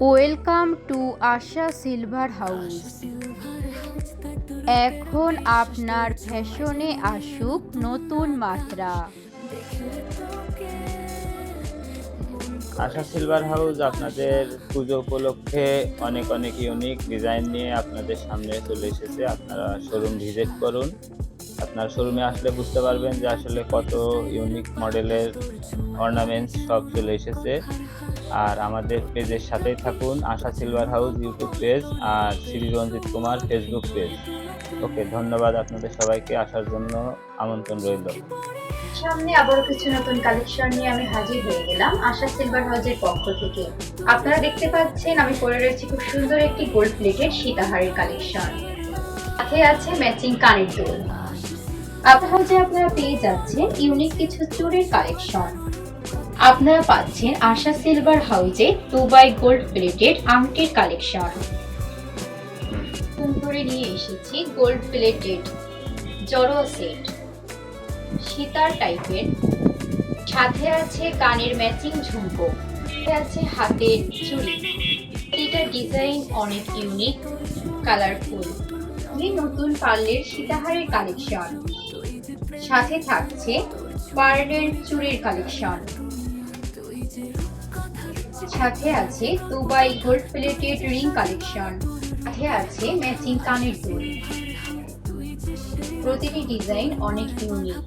Welcome to Asha silver house. এখন আপনার ফ্যাশনে আসুক নতুন মাত্রা। আশা সিলভার হাউস আপনাদের পুজো উপলক্ষে অনেক অনেক ইউনিক ডিজাইন নিয়ে আপনাদের সামনে চলে এসেছে। আপনারা শোরুম ভিজিট করুন। আপনার শোরুমে আসলে বুঝতে পারবেন যে আসলে কত ইউনিক মডেলের অর্নামেন্টস সব চলে এসেছে। আর আমাদের পেজের সাথেই থাকুন, আশা সিলভার হাউস ইউটিউব পেজ আর শ্রী রঞ্জিত কুমার ফেসবুক পেজ। ওকে, ধন্যবাদ আপনাদের সবাইকে, আসার জন্য আমন্ত্রণ রইল। সামনে আবারও কিছু নতুন কালেকশন নিয়ে আমি হাজির হয়ে গেলাম আশা সিলভার হাউসের পক্ষ থেকে। আপনারা দেখতে পাচ্ছেন আমি পরে রয়েছি খুব সুন্দর একটি গোল্ড প্লেটেড সীতাহারের কালেকশন, সাথে আছে ম্যাচিং কানের দুল। আপনার হাউসে আপনারা পেয়ে যাচ্ছেন ইউনিক কিছু চুড়ির কালেকশন। আপনারা পাচ্ছেন আশা সিলভার হাউসে দুবাই গোল্ড প্লেটেড আংটির কালেকশন। করে নিয়ে এসেছি গোল্ড প্লেটেড জড়ো সেট, সীতার টাইপের, সাথে আছে কানের ম্যাচিং ঝুমকো, আছে হাতের চুড়ি। এটার ডিজাইন অনেক ইউনিক, কালারফুল। নতুন পার্লের সীতাহারের কালেকশন, সাথে থাকছে পার্লের চুড়ির কালেকশন, সাথে আছে Dubai gold plated ring collection, সাথে আছে ম্যাচিং কানের দুল। প্রতিটি ডিজাইন অনেক ইউনিক।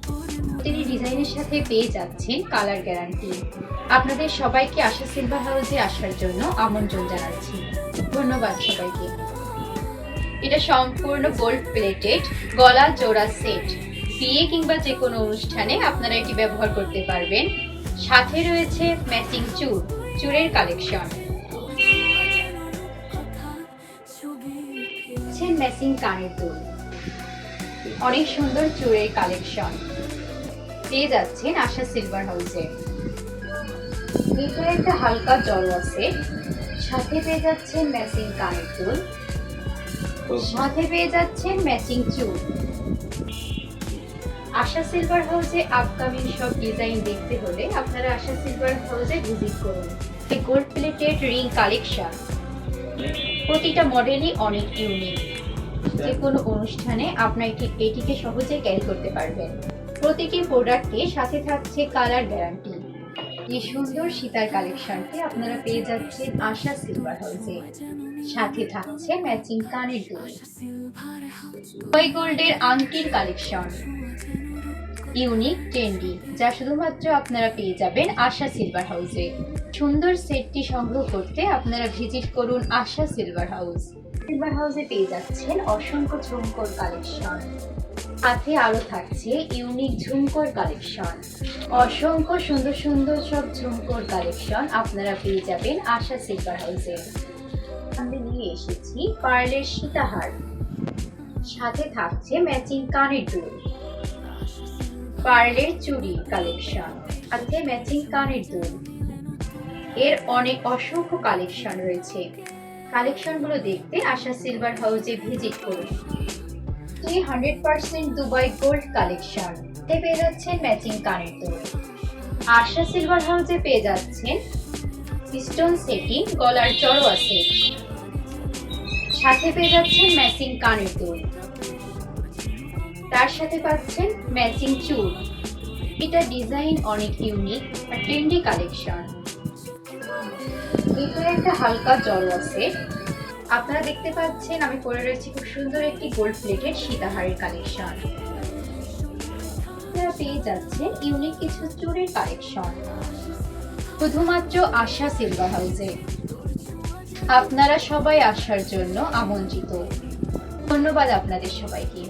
প্রতিটি ডিজাইনের সাথে পেয়ে যাচ্ছেন কালার গ্যারান্টি। আপনাদের সবাইকে আশা সিলভার হাউসে আসার জন্য আমন্ত্রণ জানাচ্ছি। ধন্যবাদ সবাইকে। এটা সম্পূর্ণ গোল্ড প্লেটেড গলা জোড়া সেট। বিয়ে কিংবা যে কোনো অনুষ্ঠানে আপনারা এটি ব্যবহার করতে পারবেন। সাথে রয়েছে ম্যাচিং চুড়ের কালেকশন, ম্যাচিং কানের দুল, অনেক সুন্দর চুড়ের কালেকশন পেয়ে যাচ্ছেন আশা সিলভার হাউসে। ভিতরে একটা হালকা জল আছে, সাথে পেয়ে যাচ্ছেন ম্যাচিং কানের দুল, সাথে পেয়ে যাচ্ছেন ম্যাচিং চুড়। আশা সিলভার হাউসে আপকামিং সব ডিজাইন দেখতে হলে আপনারা আশা সিলভার হাউসে ভিজিট করুন। এই গোল্ড প্লেটেড রিং কালেকশন প্রতিটা মডেলই অনেক ইউনিক। যে কোনো অনুষ্ঠানে আপনারা এটিকে সহজে ক্যারি করতে পারবেন। প্রতিটি প্রোডাক্টে সাথে থাকছে কালার গ্যারান্টি। এই সুন্দর সীতার কালেকশনটি আপনারা পেয়ে যাচ্ছেন আশা সিলভার হাউসে, সাথে থাকছে ম্যাচিং কানের দুল। দুবাই গোল্ডের আংটির কালেকশন ইউনিক ট্রেন্ডি, যা শুধুমাত্র আপনারা পেয়ে যাবেন আশা সিলভার হাউসে। সুন্দর সেটটি সংগ্রহ করতে আপনারা ভিজিট করুন আশা সিলভার হাউস। সিলভার হাউসে পেয়ে যাচ্ছেন অসংখ্য ঝুমকোর কালেকশন, সাথে আরো থাকছে ইউনিক ঝুমকোর কালেকশন। অসংখ্য সুন্দর সুন্দর সব ঝুমকোর কালেকশন আপনারা পেয়ে যাবেন আশা সিলভার হাউসে। আমি নিয়ে এসেছি পার্লের সীতাহার, সাথে থাকছে ম্যাচিং কানের দুল, পার্লের চুড়ির কালেকশন, সাথে ম্যাচিং কানের দুল। এর অসংখ্য কালেকশন রয়েছে। কালেকশনগুলো দেখতে আশা সিলভার হাউসে ভিজিট করুন। 100% দুবাই গোল্ড কালেকশন পেয়ে যাচ্ছেন ম্যাচিং কানের দুল। আশা সিলভার হাউসে পেয়ে যাচ্ছেন স্টোন সেটিং গলার জড়োয়া সেট, সাথে পেয়ে যাচ্ছেন ম্যাচিং কানের দুল, তার সাথে পাচ্ছেন ম্যাচিং চুড়। এটা ডিজাইন অনেক ইউনিক আর ট্রেন্ডি কালেকশন। ভিতরে একটা হালকা জল আছে। আপনারা দেখতে পাচ্ছেন আমি পরে রয়েছি খুব সুন্দর একটি গোল্ড প্লেটেড সীতাহারের কালেকশন। আপনারা পেয়ে যাচ্ছেন ইউনিক কিছু চুড়ির কালেকশন শুধুমাত্র আশা সিলভার হাউসে। আপনারা সবাই আসার জন্য আমন্ত্রিত। ধন্যবাদ আপনাদের সবাইকে।